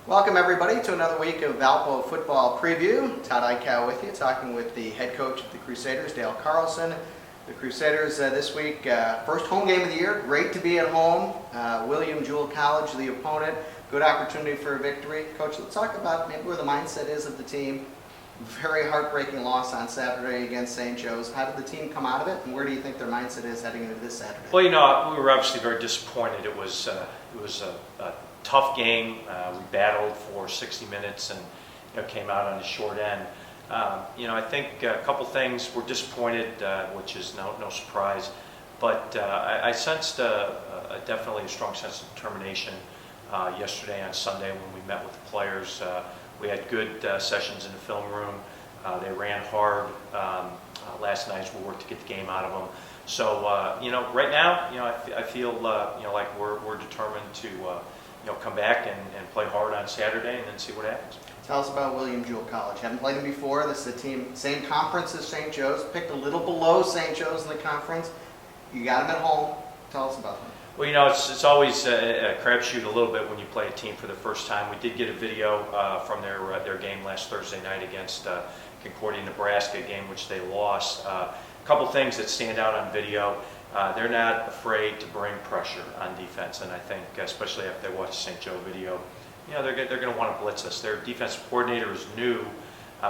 Welcome everybody to another week of Valpo Football Preview. Todd Ickow with you, talking with the head coach of the Crusaders, Dale Carlson. The Crusaders this week, first home game of the year. Great to be at home. William Jewell College, the opponent. Good opportunity for a victory. Coach, let's talk about maybe where the mindset is of the team. Very heartbreaking loss on Saturday against St. Joe's. How did the team come out of it, and where do you think their mindset is heading into this Saturday? Well, we were obviously very disappointed. It was a tough game. We battled for 60 minutes and came out on the short end. I think a couple things were disappointed, which is no surprise. But I sensed definitely a strong sense of determination yesterday on Sunday when we met with the players. We had good sessions in the film room. They ran hard last night as we worked to get the game out of them. So right now, I feel like we're determined to come back and play hard on Saturday and then see what happens. Tell us about William Jewell College. Haven't played them before. This is a team, same conference as St. Joe's, picked a little below St. Joe's in the conference. You got them at home. Tell us about them. Well, it's always a crapshoot a little bit when you play a team for the first time. We did get a video from their game last Thursday night against Concordia, Nebraska, a game which they lost. A couple things that stand out on video. They're not afraid to bring pressure on defense, and I think, especially after they watch the St. Joe video, they're going to want to blitz us. Their defensive coordinator is new,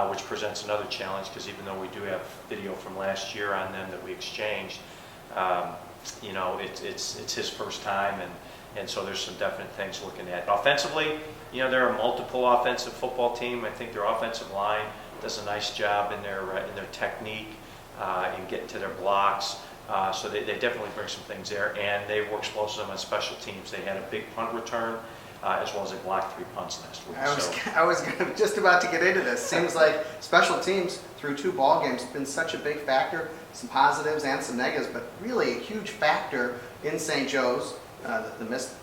which presents another challenge because even though we do have video from last year on them that we exchanged, it's his first time, and so there's some definite things looking at. Offensively, they're a multiple offensive football team. I think their offensive line does a nice job in their technique and getting to their blocks. So they definitely bring some things there, and they were explosive on special teams. They had a big punt return, as well as they blocked 3 punts last week. I was just about to get into this. Seems like special teams through 2 ball games has been such a big factor. Some positives and some negatives, but really a huge factor in St. Joe's. The missed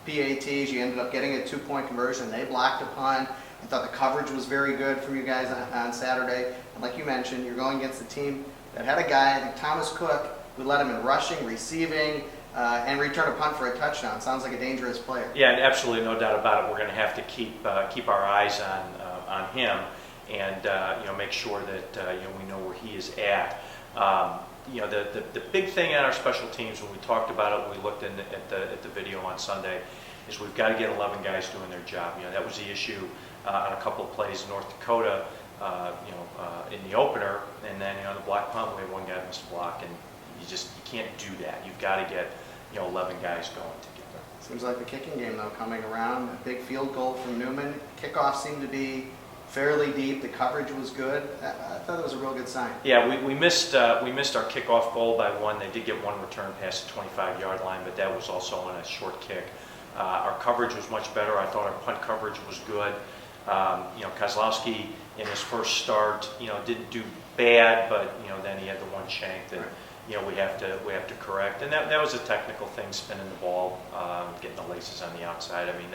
PATs, you ended up getting a 2-point conversion. They blocked a punt. I thought the coverage was very good from you guys on Saturday. And like you mentioned, you're going against a team that had a guy, I think Thomas Cook, who led him in rushing, receiving, and return a punt for a touchdown. Sounds like a dangerous player. Yeah, and absolutely, no doubt about it. We're going to have to keep our eyes on him and make sure that we know where he is at. The big thing on our special teams, when we talked about it, when we looked at the video on Sunday, is we've got to get 11 guys doing their job. That was the issue on a couple of plays in North Dakota, in the opener, and then the block punt, we had one guy that missed a block, and you can't do that. You've got to get 11 guys going together. Seems like the kicking game though coming around. A big field goal from Newman. Kickoff seemed to be fairly deep. The coverage was good. I thought it was a real good sign. Yeah, we missed our kickoff goal by 1. They did get 1 return past the 25-yard line, but that was also on a short kick. Our coverage was much better. I thought our punt coverage was good. Kozlowski in his first start, didn't do bad, but then he had the one shank that we have to correct, and that was a technical thing, spinning the ball, getting the laces on the outside. I mean,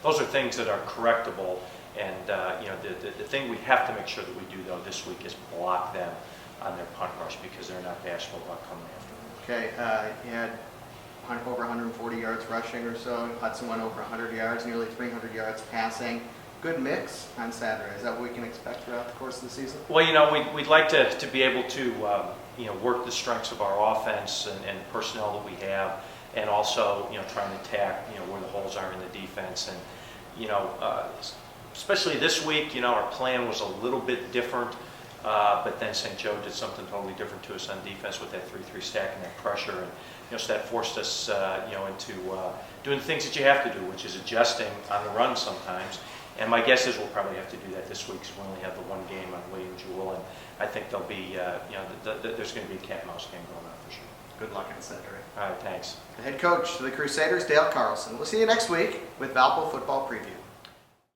those are things that are correctable, and the thing we have to make sure that we do though this week is block them on their punt rush because they're not bashful about coming after them. Okay, you had over 140 yards rushing or so. Hudson went over 100 yards, nearly 300 yards passing. Good mix on Saturday. Is that what we can expect throughout the course of the season? Well, we'd like to be able to work the strengths of our offense and personnel that we have, and also trying to attack where the holes are in the defense. And especially this week, our plan was a little bit different, but then St. Joe did something totally different to us on defense with that 3-3 stack and that pressure, and so that forced us into doing the things that you have to do, which is adjusting on the run sometimes. And my guess is we'll probably have to do that this week because we only have the one game on William Jewell, and I think there'll be, there's going to be a cat and mouse game going on for sure. Good luck on Saturday. All right, thanks. The head coach of the Crusaders, Dale Carlson. We'll see you next week with Valpo Football Preview.